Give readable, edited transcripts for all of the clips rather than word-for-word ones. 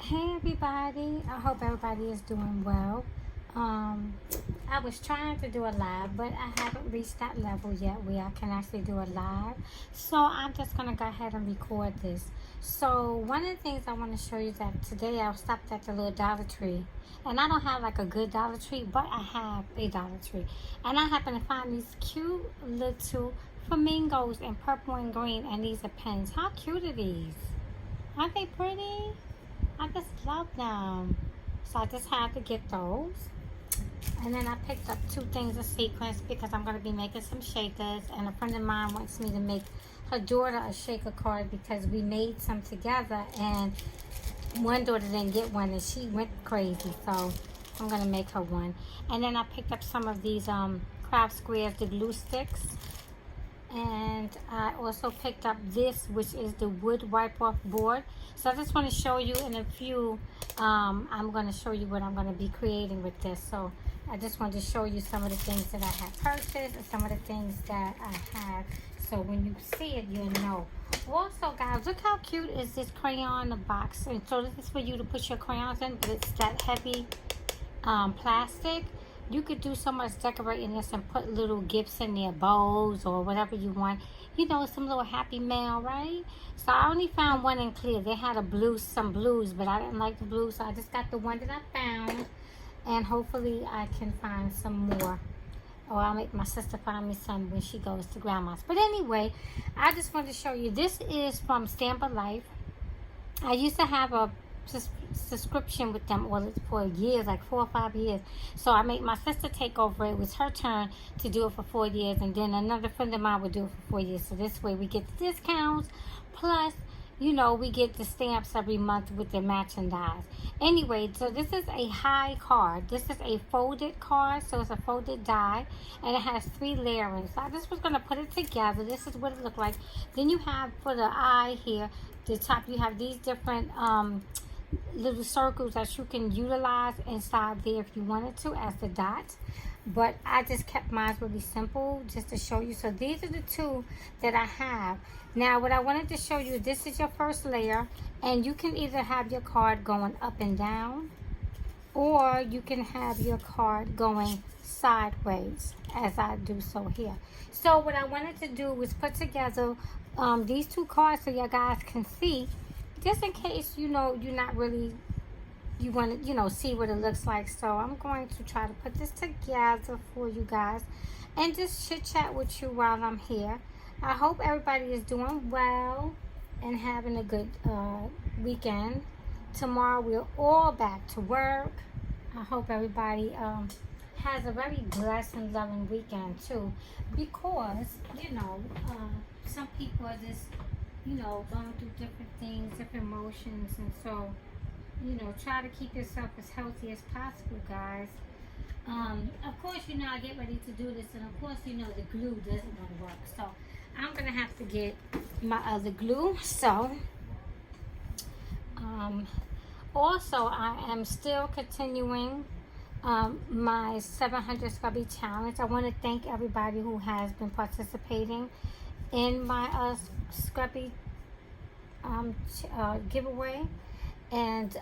Hey everybody, I hope everybody is doing well. I was trying to do a live, but I haven't reached that level yet where I can actually do a live. So I'm just gonna go ahead and record this. So one of the things I want to show you is that today I stopped at the little Dollar Tree. And I don't have like a good Dollar Tree, but I have a Dollar Tree. And I happen to find these cute little flamingos in purple and green, and these are pens. How cute are these? Aren't they pretty? I just love them. So I just had to get those. And then I picked up two things of sequins because I'm going to be making some shakers. And a friend of mine wants me to make her daughter a shaker card because we made some together. And one daughter didn't get one and she went crazy. So I'm going to make her one. And then I picked up some of these craft squares, the glue sticks. And I also picked up this, which is the wood wipe off board. So I just want to show you in a few, I'm going to show you what I'm going to be creating with this. So I just wanted to show you some of the things that I have purchased and some of the things that I have. So when you see it, you'll know. Also, guys, look how cute is this crayon box. And so this is for you to put your crayons in, but it's that heavy plastic. You could do so much decorating this and put little gifts in there, bows or whatever you want. You know, some little happy mail, right? So I only found one in clear. They had some blues, but I didn't like the blues. So I just got the one that I found. And hopefully I can find some more. Or I'll make my sister find me some when she goes to grandma's. But anyway, I just wanted to show you. This is from Stamp of Life. I used to have a subscription with them for years, like 4 or 5 years. So I made my sister take over. It was her turn to do it for 4 years, and then another friend of mine would do it for 4 years. So this way we get the discounts, plus you know, we get the stamps every month with the matching dies. Anyway, so this is a high card. This is a folded card, so it's a folded die, and it has 3 layering. So I just was going to put it together. This is what it looked like. Then you have, for the eye here, the top, you have these different little circles that you can utilize inside there if you wanted to as the dots. But I just kept mine really simple just to show you. So these are the 2 that I have. Now what I wanted to show you, this is your first layer, and you can either have your card going up and down, or you can have your card going sideways, as I do so here. So what I wanted to do was put together these 2 cards so you guys can see, just in case, you know, you're not really, you want to, you know, see what it looks like. So I'm going to try to put this together for you guys and just chit chat with you while I'm here. I hope everybody is doing well and having a good weekend. Tomorrow we're all back to work. I hope everybody has a very blessed and loving weekend too, because you know some people are just, you know, going through different things, different emotions, and so, you know, try to keep yourself as healthy as possible, guys. Of course, you know, I get ready to do this, and of course, you know, the glue doesn't want to work, so I'm gonna have to get my other glue. So also I am still continuing my 700 scrubby challenge. I want to thank everybody who has been participating in my scrubby giveaway, and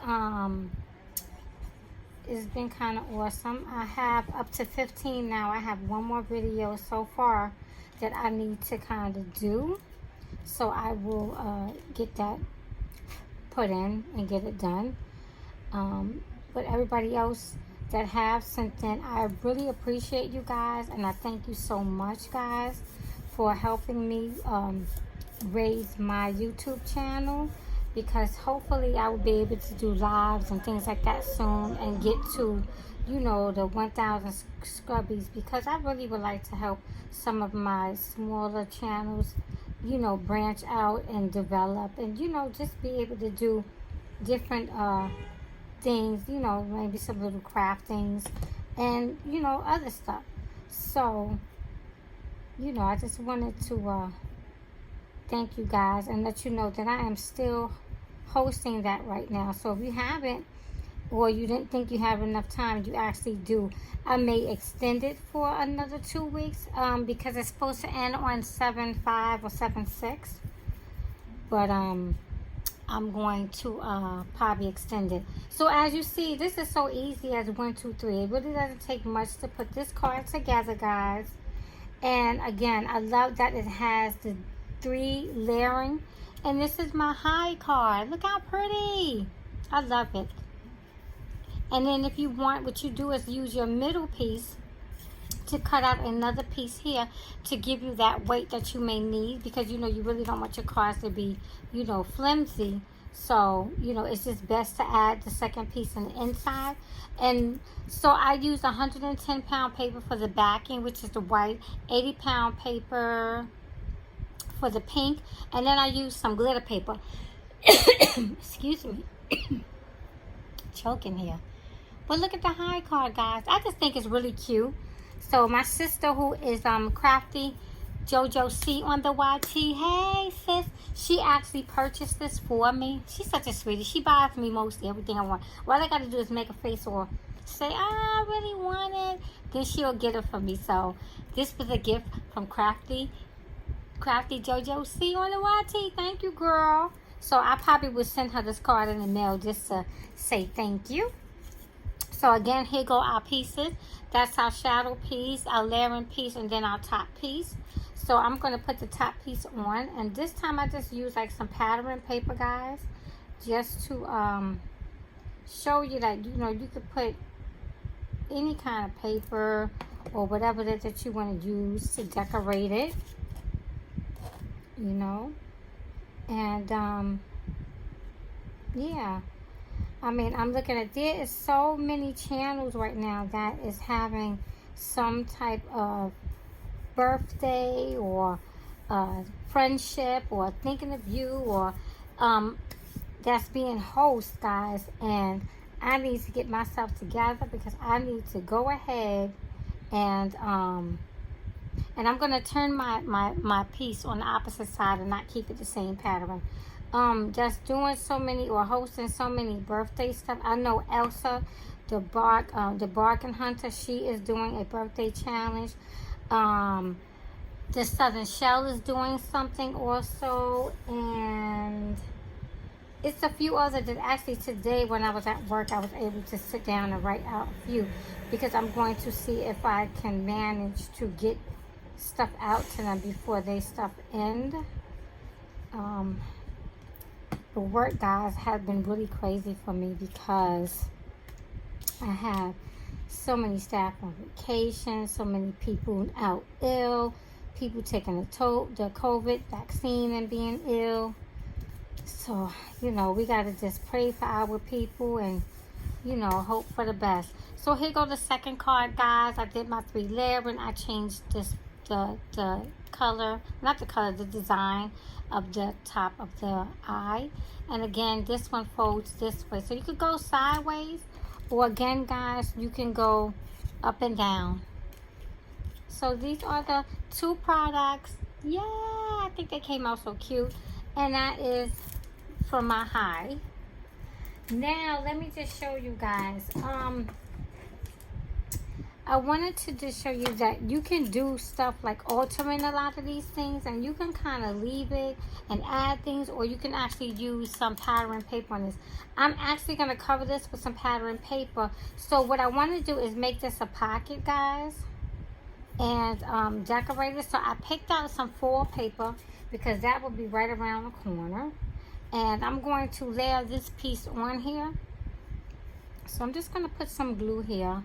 it's been kind of awesome. I have up to 15 now. I have one more video so far that I need to kind of do, so I will get that put in and get it done. But everybody else that have sent in, I really appreciate you guys, and I thank you so much, guys, for helping me raise my YouTube channel, because hopefully I will be able to do lives and things like that soon and get to, you know, the 1,000 scrubbies, because I really would like to help some of my smaller channels, you know, branch out and develop, and, you know, just be able to do different things, you know, maybe some little craft things and, you know, other stuff. So, you know, I just wanted to thank you guys and let you know that I am still hosting that right now. So if you haven't, or you didn't think you have enough time, you actually do. I may extend it for another 2 weeks because it's supposed to end on 7/5 or 7/6. But I'm going to probably extend it. So as you see, this is so easy as 1, 2, 3. It really doesn't take much to put this card together, guys. And again, I love that it has the 3 layering. And this is my high card. Look how pretty. I love it. And then if you want, what you do is use your middle piece to cut out another piece here to give you that weight that you may need, because you know you really don't want your cards to be, you know, flimsy. So, you know, it's just best to add the second piece on the inside. And so I use 110 pound paper for the backing, which is the white, 80 pound paper for the pink, and then I use some glitter paper. Excuse me. Choking here. But look at the high card, guys. I just think it's really cute. So my sister, who is Crafty JoJo C on the YT, hey sis, she actually purchased this for me. She's such a sweetie. She buys me mostly everything I want. All I gotta do is make a face or say, I really want it. Then she'll get it for me. So this was a gift from Crafty JoJo C on the YT. Thank you, girl. So I probably would send her this card in the mail just to say thank you. So again, here go our pieces. That's our shadow piece, our layering piece, and then our top piece. So I'm going to put the top piece on. And this time I just use like some pattern paper, guys. Just to show you that, you know, you could put any kind of paper or whatever it is that you want to use to decorate it. You know. And yeah. I mean, I'm looking at, there is so many channels right now that is having some type of birthday or friendship or thinking of you or that's being host, guys. And I need to get myself together because I need to go ahead and I'm going to turn my piece on the opposite side and not keep it the same pattern. Just doing so many or hosting so many birthday stuff. I know Elsa, the bargain hunter, she is doing a birthday challenge. The Southern Shell is doing something also, and it's a few others that actually today when I was at work I was able to sit down and write out a few, because I'm going to see if I can manage to get stuff out to them before they stuff end. The work, guys, has been really crazy for me because I have so many staff on vacation, so many people out ill, people taking the COVID vaccine and being ill. So, you know, we got to just pray for our people and, you know, hope for the best. So here go the second card, guys. I did my 3 layering. I changed this the color, not the color, the design of the top of the eye. And again, this one folds this way. So you could go sideways, or again, guys, you can go up and down. So these are the 2 products. Yeah, I think they came out so cute. And that is for my high. Now, let me just show you guys. I wanted to just show you that you can do stuff like altering a lot of these things, and you can kind of leave it and add things, or you can actually use some pattern paper on this. I'm actually going to cover this with some pattern paper. So what I want to do is make this a pocket, guys, and decorate it. So I picked out some foil paper because that will be right around the corner. And I'm going to layer this piece on here. So I'm just going to put some glue here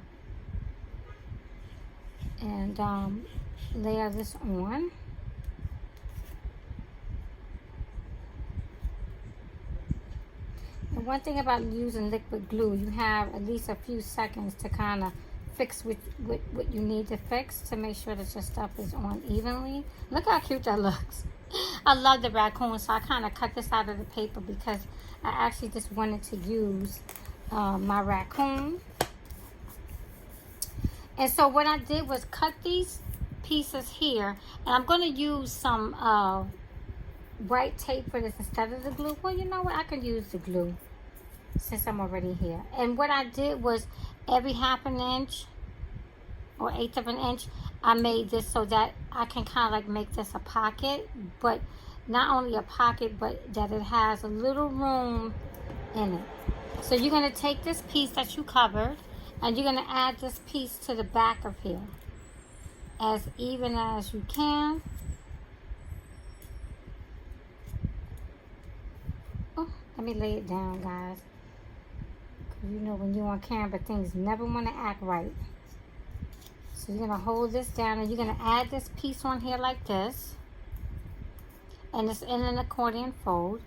and layer this on. And one thing about using liquid glue, you have at least a few seconds to kind of fix what you need to fix to make sure that your stuff is on evenly. Look how cute that looks. I love the raccoon, so I kind of cut this out of the paper because I actually just wanted to use my raccoon. And so what I did was cut these pieces here, and I'm going to use some white tape for this instead of the glue. Well, you know what? I can use the glue since I'm already here. And what I did was every 1/2 inch or 1/8 of an inch, I made this so that I can kind of like make this a pocket, but not only a pocket, but that it has a little room in it. So you're going to take this piece that you covered, and you're going to add this piece to the back of here as even as you can. Oh, let me lay it down, guys. Because you know when you're on camera, things never want to act right. So you're going to hold this down, and you're going to add this piece on here like this. And it's in an accordion fold.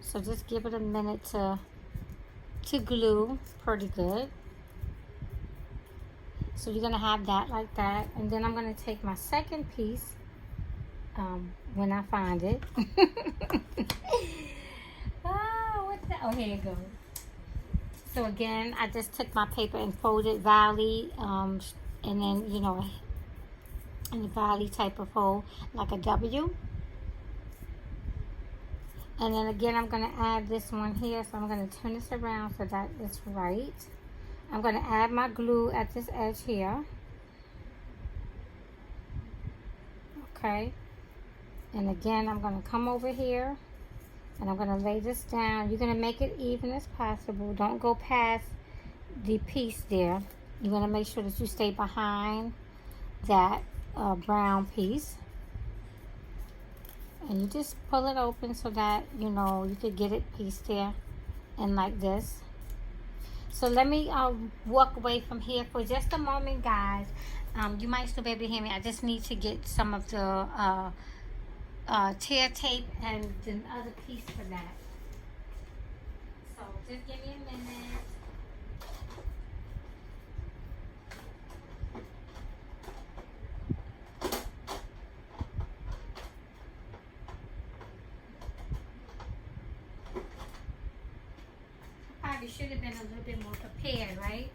So just give it a minute to glue pretty good. So you're going to have that like that. And then I'm going to take my second piece when I find it. Oh, here it goes. So again, I just took my paper and folded valley, and then, you know, in a valley type of fold, like a W. And then again, I'm going to add this one here. So I'm going to turn this around so that it's right. I'm going to add my glue at this edge here. Okay. And again, I'm going to come over here. And I'm going to lay this down. You're going to make it even as possible. Don't go past the piece there. You're going to make sure that you stay behind that brown piece. And you just pull it open so that, you know, you could get it pieced there and like this. So let me walk away from here for just a moment, guys. You might still be able to hear me. I just need to get some of the tear tape and the other piece for that. So just give me a minute. Probably should have been a little bit more prepared, right?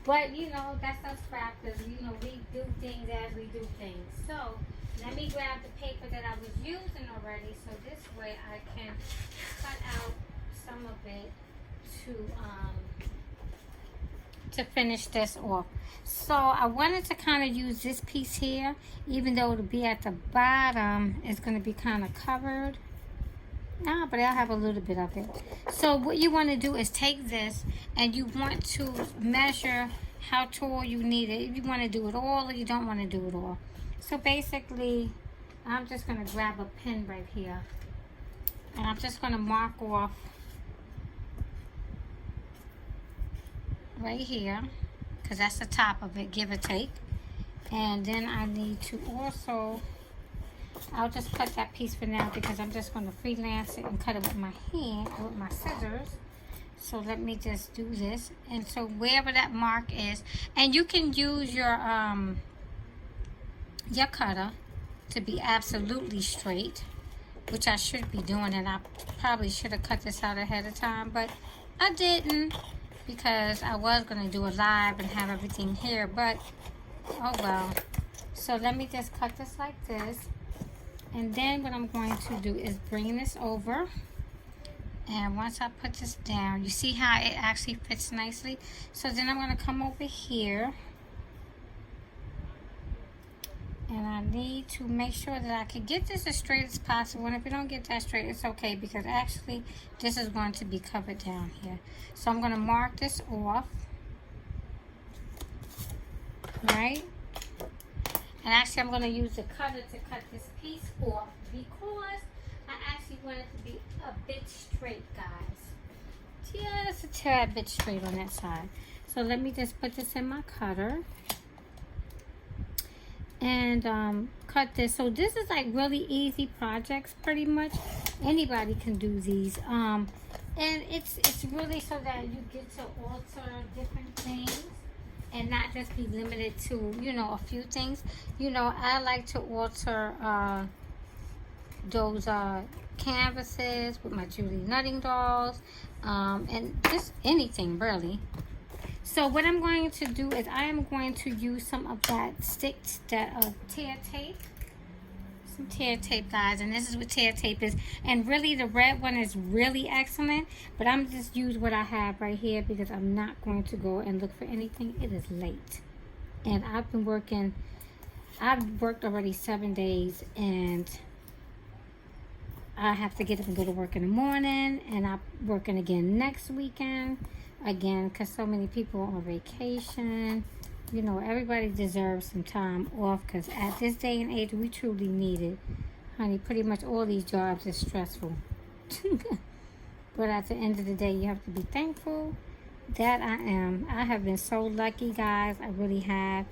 But you know, that's us practice. You know, we do things as we do things. So let me grab the paper that I was using already, so this way I can cut out some of it to finish this off. So I wanted to kind of use this piece here, even though it'll be at the bottom, it's going to be kind of covered. Nah, but I'll have a little bit of it. So what you want to do is take this, and you want to measure how tall you need it. If you want to do it all or you don't want to do it all. So basically, I'm just going to grab a pen right here. And I'm just going to mark off right here, because that's the top of it, give or take. And then I need to also, I'll just cut that piece for now because I'm just going to freelance it and cut it with my hand, or with my scissors. So let me just do this. And so wherever that mark is, and you can use your cutter to be absolutely straight, which I should be doing, and I probably should have cut this out ahead of time, but I didn't because I was going to do a live and have everything here, but oh well. So let me just cut this like this, and then what I'm going to do is bring this over, and once I put this down, you see how it actually fits nicely. So then I'm going to come over here, and I need to make sure that I can get this as straight as possible. And if you don't get that straight, it's okay, because actually this is going to be covered down here. So I'm going to mark this off, right? And actually I'm going to use the cutter to cut this piece off because I actually want it to be a bit straight, guys. Just a tad bit straight on that side. So let me just put this in my cutter and cut this. So this is like really easy projects, pretty much anybody can do these, and it's really so that you get to alter different things and not just be limited to, you know, a few things. You know, I like to alter those canvases with my Julie Nutting dolls, and just anything really. So what I'm going to do is I am going to use some of that tear tape. Some tear tape, guys, and this is what tear tape is. And really the red one is really excellent, but I'm just use what I have right here because I'm not going to go and look for anything. It is late. And I've been working I've worked already 7 days, and I have to get up and go to work in the morning, and I'm working again next weekend again because so many people are on vacation. You know, everybody deserves some time off because at this day and age, we truly need it. Honey, pretty much all these jobs are stressful. But at the end of the day, you have to be thankful that I am. I have been so lucky, guys. I really have.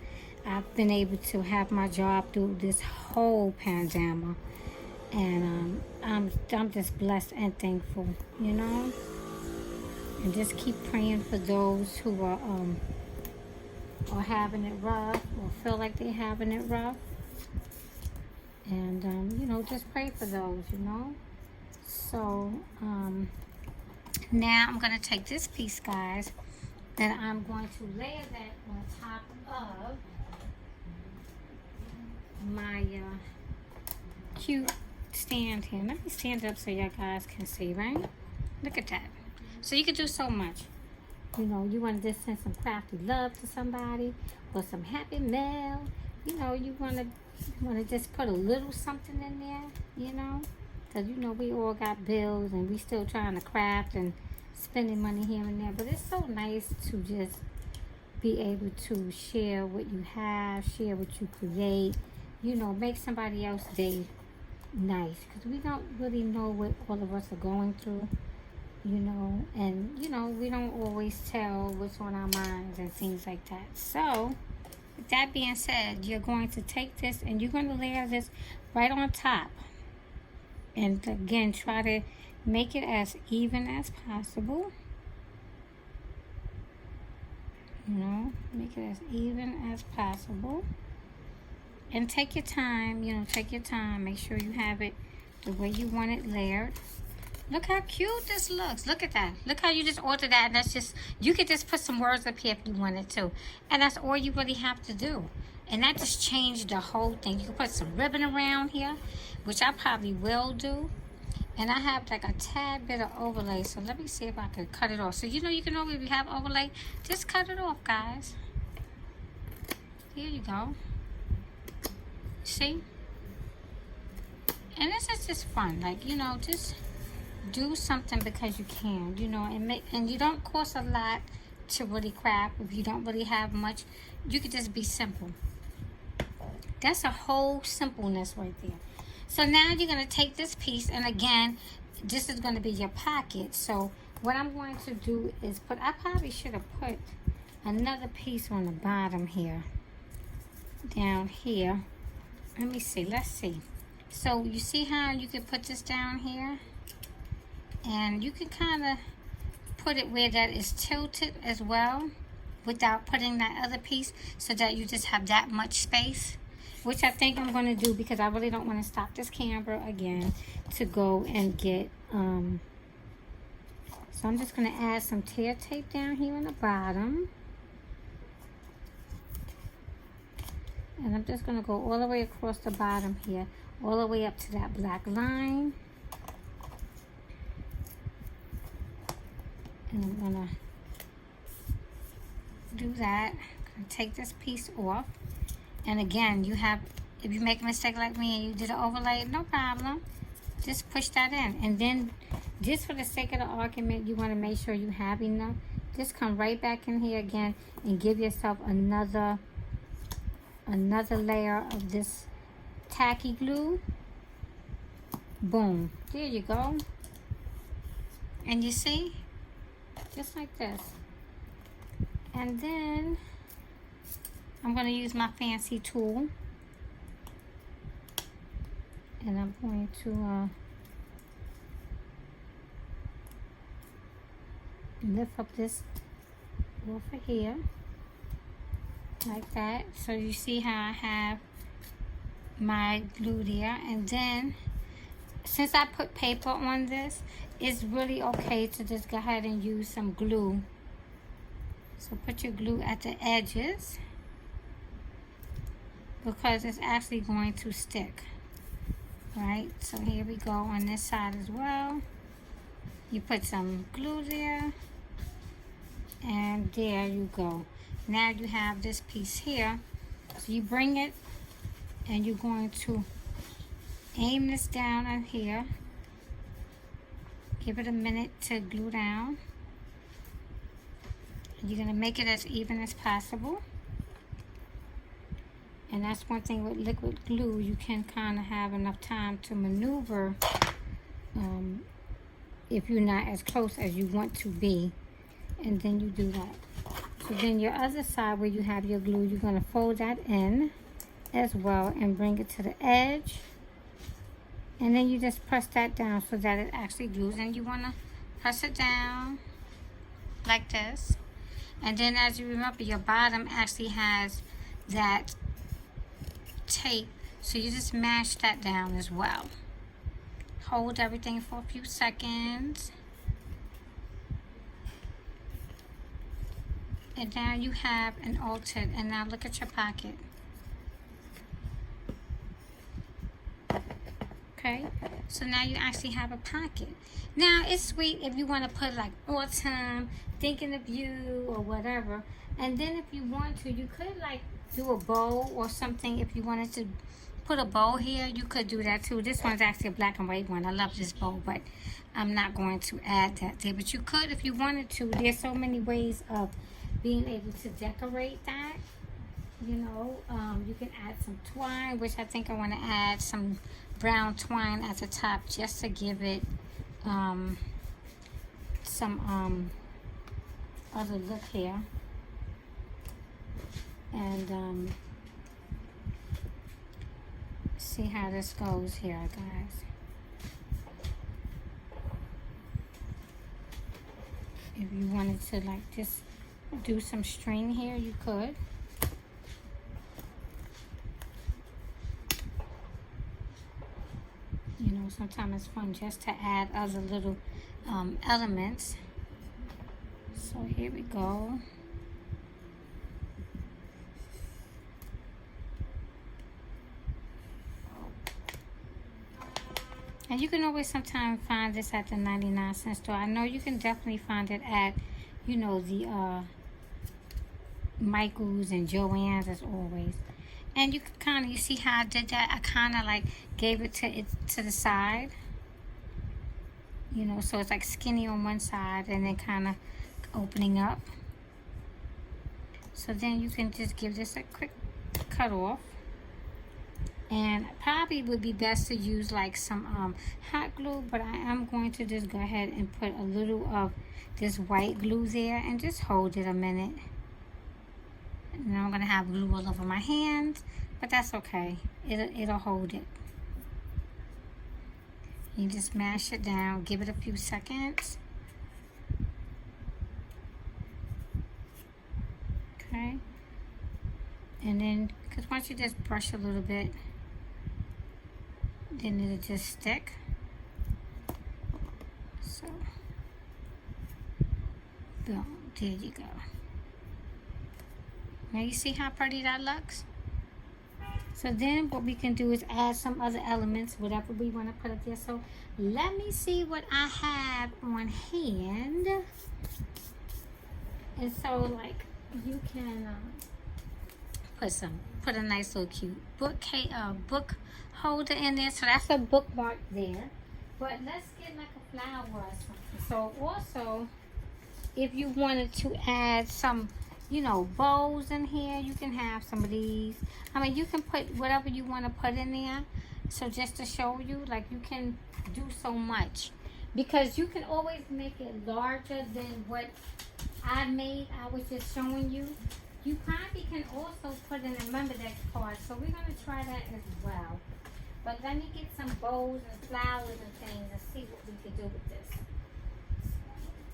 I've been able to have my job through this whole pandemic. And I'm just blessed and thankful, you know. And just keep praying for those who are having it rough or feel like they're having it rough. And you know, just pray for those, you know. So now I'm gonna take this piece, guys, and I'm going to layer that on top of my cute stand here. Let me stand up so y'all guys can see, right? Look at that. So you can do so much. You know, you want to just send some crafty love to somebody or some happy mail. You know, you want to just put a little something in there, you know, because you know we all got bills and we still trying to craft and spending money here and there. But it's so nice to just be able to share what you have, share what you create, you know, make somebody else's day nice, because we don't really know what all of us are going through, you know, and you know, we don't always tell what's on our minds and things like that. So with that being said, you're going to take this and you're going to layer this right on top, and again, try to make it as even as possible. You know, make it as even as possible. And take your time, you know, take your time. Make sure you have it the way you want it layered. Look how cute this looks. Look at that. Look how you just altered that. And that's just, you could just put some words up here if you wanted to. And that's all you really have to do. And that just changed the whole thing. You can put some ribbon around here, which I probably will do. And I have like a tad bit of overlay. So let me see if I can cut it off. So you know, you can always, if you have overlay, just cut it off, guys. Here you go. See? And this is just fun. Like, you know, just do something because you can, you know, and you don't cost a lot to really craft. If you don't really have much, you could just be simple. That's a whole simpleness right there. So now you're going to take this piece, and again, this is going to be your pocket. So what I'm going to do is I probably should have put another piece on the bottom here, down here. Let me see, let's see. So you see how you can put this down here? And you can kind of put it where that is tilted as well, without putting that other piece, so that you just have that much space. Which I think I'm going to do, because I really don't want to stop this camera again to go and get, so I'm just going to add some tear tape down here on the bottom. And I'm just going to go all the way across the bottom here, all the way up to that black line. And I'm going to do that. I'm going to take this piece off. And again, you have, if you make a mistake like me and you did an overlay, no problem. Just push that in. And then, just for the sake of the argument, you want to make sure you have enough. Just come right back in here again and give yourself another layer of this tacky glue. Boom. There you go. And you see? Just like this. And then I'm going to use my fancy tool. And I'm going to lift up this over here. Like that. So you see how I have my glue there. And then, since I put paper on this, it's really okay to just go ahead and use some glue. So put your glue at the edges, because it's actually going to stick. Right? So here we go on this side as well. You put some glue there. And there you go. Now you have this piece here. So you bring it And you're going to aim this down in here. Give it a minute to glue down. You're going to make it as even as possible. And that's one thing with liquid glue, you can kind of have enough time to maneuver if you're not as close as you want to be. And then you do that. So then your other side where you have your glue, you're going to fold that in as well and bring it to the edge. And then you just press that down so that it actually glues. And you want to press it down like this. And then as you remember, your bottom actually has that tape. So you just mash that down as well. Hold everything for a few seconds. And now you have an altered. And now look at your pocket. Okay, so now you actually have a pocket. Now it's sweet if you want to put like autumn, thinking of you, or whatever. And then if you want to, you could like do a bow or something. If you wanted to put a bow here, you could do that too. This one's actually a black and white one. I love this bow, but I'm not going to add that there. But you could if you wanted to. There's so many ways of being able to decorate that. You know, you can add some twine, which I think I want to add some brown twine at the top just to give it some other look here. And see how this goes here, guys. If you wanted to like just do some string here, you could. You know, sometimes it's fun just to add other little elements. So here we go. And you can always sometimes find this at the 99-cent store. I know you can definitely find it at, you know, the Michael's and Joann's as always. And you can kind of, you see how I did that? I kind of like gave it to the side. You know, so it's like skinny on one side and then kind of opening up. So then you can just give this a quick cut off. And probably would be best to use like some hot glue, but I am going to just go ahead and put a little of this white glue there and just hold it a minute. And I'm gonna have glue all over my hands, but that's okay. It'll hold it. You just mash it down, give it a few seconds. Okay. And then, because once you just brush a little bit, then it'll just stick. So, boom, there you go. Now you see how pretty that looks? So then what we can do is add some other elements, whatever we want to put up there. So let me see what I have on hand. And so like you can put a nice little cute book holder in there. So that's a bookmark there. But let's get like a flower or something. So also, if you wanted to add some, you know, bows in here, you can have some of these. I mean, you can put whatever you want to put in there. So just to show you, like you can do so much. Because you can always make it larger than what I made. I was just showing you. You probably can also put in a member deck card. So we're going to try that as well. But let me get some bows and flowers and things and see what we can do with this.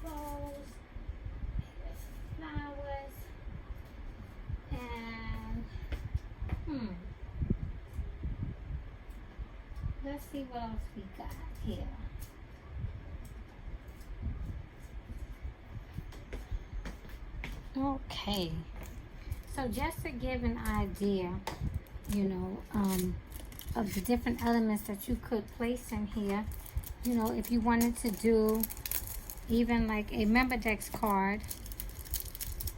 So, bows, flowers, and let's see what else we got here. Okay, so just to give an idea, you know, of the different elements that you could place in here, you know, if you wanted to do even like a member dex card,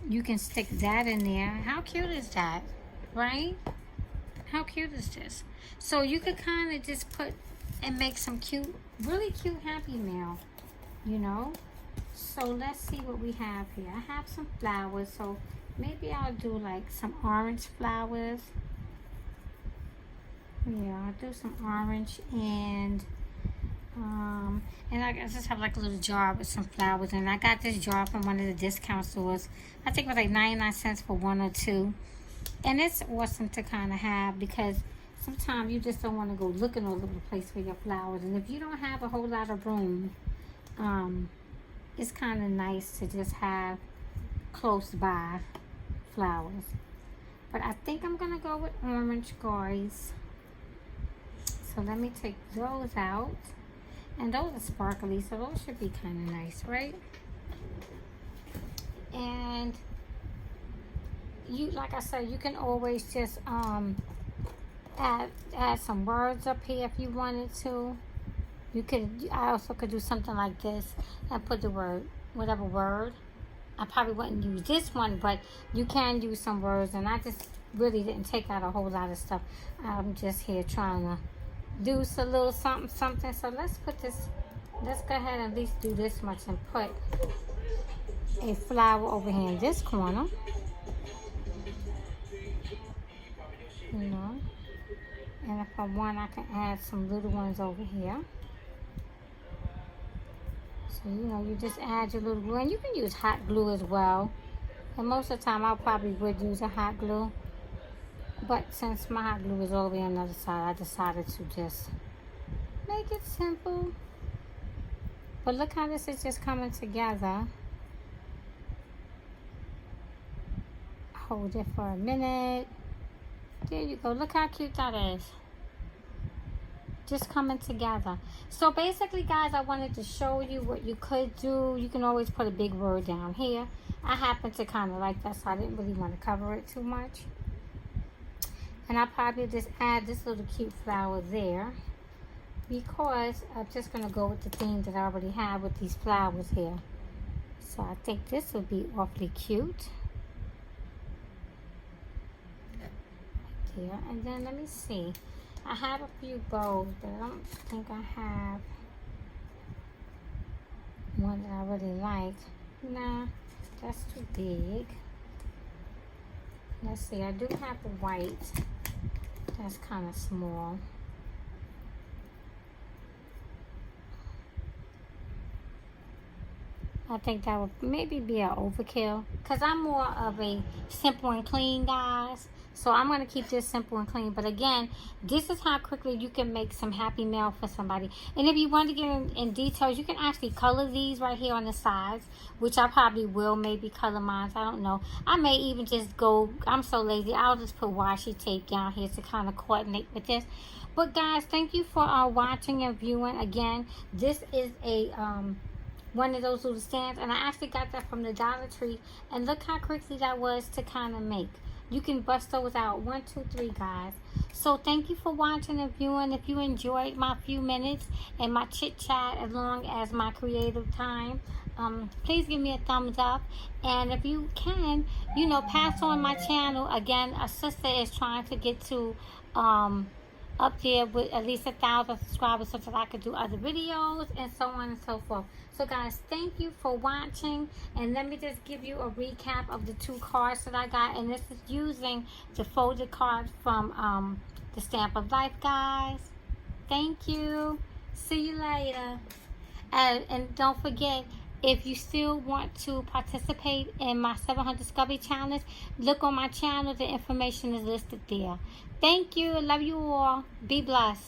you can stick that in there. How cute is that, right? How cute is this? So you could kind of just put and make some cute, really cute Happy Mail, you know. So let's see what we have here. I have some flowers, so maybe I'll do like some orange flowers. Yeah, I'll do some orange and I just have like a little jar with some flowers, and I got this jar from one of the discount stores. I think it was like 99 cents for one or two. And it's awesome to kind of have, because sometimes you just don't want to go looking all over the place for your flowers. And if you don't have a whole lot of room, it's kind of nice to just have close by flowers. But I think I'm going to go with orange, guys. So let me take those out. And those are sparkly, so those should be kind of nice, right? And you, like I said, you can always just add some words up here if you wanted to. You could, I also could do something like this and put the word, whatever word. I probably wouldn't use this one, but you can use some words. And I just really didn't take out a whole lot of stuff. I'm just here trying to do a little something. So let's put this, let's go ahead and at least do this much and put a flower over here in this corner. You know, and if I want, I can add some little ones over here. So, you know, you just add your little glue, and you can use hot glue as well. And most of the time, I probably would use a hot glue. But since my hot glue is all the way on the other side, I decided to just make it simple. But look how this is just coming together. Hold it for a minute. There you go. Look how cute that is. Just coming together. So basically, guys, I wanted to show you what you could do. You can always put a big word down here. I happen to kind of like that, so I didn't really want to cover it too much. And I'll probably just add this little cute flower there, because I'm just going to go with the theme that I already have with these flowers here. So I think this would be awfully cute. Here. And then let me see, I have a few bows, but I don't think I have one that I really like. Nah, that's too big. Let's see, I do have the white. That's kind of small. I think that would maybe be an overkill, because I'm more of a simple and clean, guys. So I'm going to keep this simple and clean. But again, this is how quickly you can make some Happy Mail for somebody. And if you want to get in details, you can actually color these right here on the sides, which I probably will maybe color mine. I don't know. I may even just go, I'm so lazy, I'll just put washi tape down here to kind of coordinate with this. But guys, thank you for watching and viewing. Again, this is a one of those little stands, and I actually got that from the Dollar Tree. And look how quickly that was to kind of make. You can bust those out. 1, 2, 3, guys. So thank you for watching and viewing. If you enjoyed my few minutes and my chit chat along as my creative time, please give me a thumbs up. And if you can, you know, pass on my channel. Again, a sister is trying to get to up there with at least 1,000 subscribers so that I could do other videos and so on and so forth. So guys, thank you for watching, and let me just give you a recap of the 2 cards that I got. And this is using the folded card from the Stamp of Life, guys. Thank you. See you later. And don't forget, if you still want to participate in my 700 Scubby Challenge, look on my channel. The information is listed there. Thank you. Love you all. Be blessed.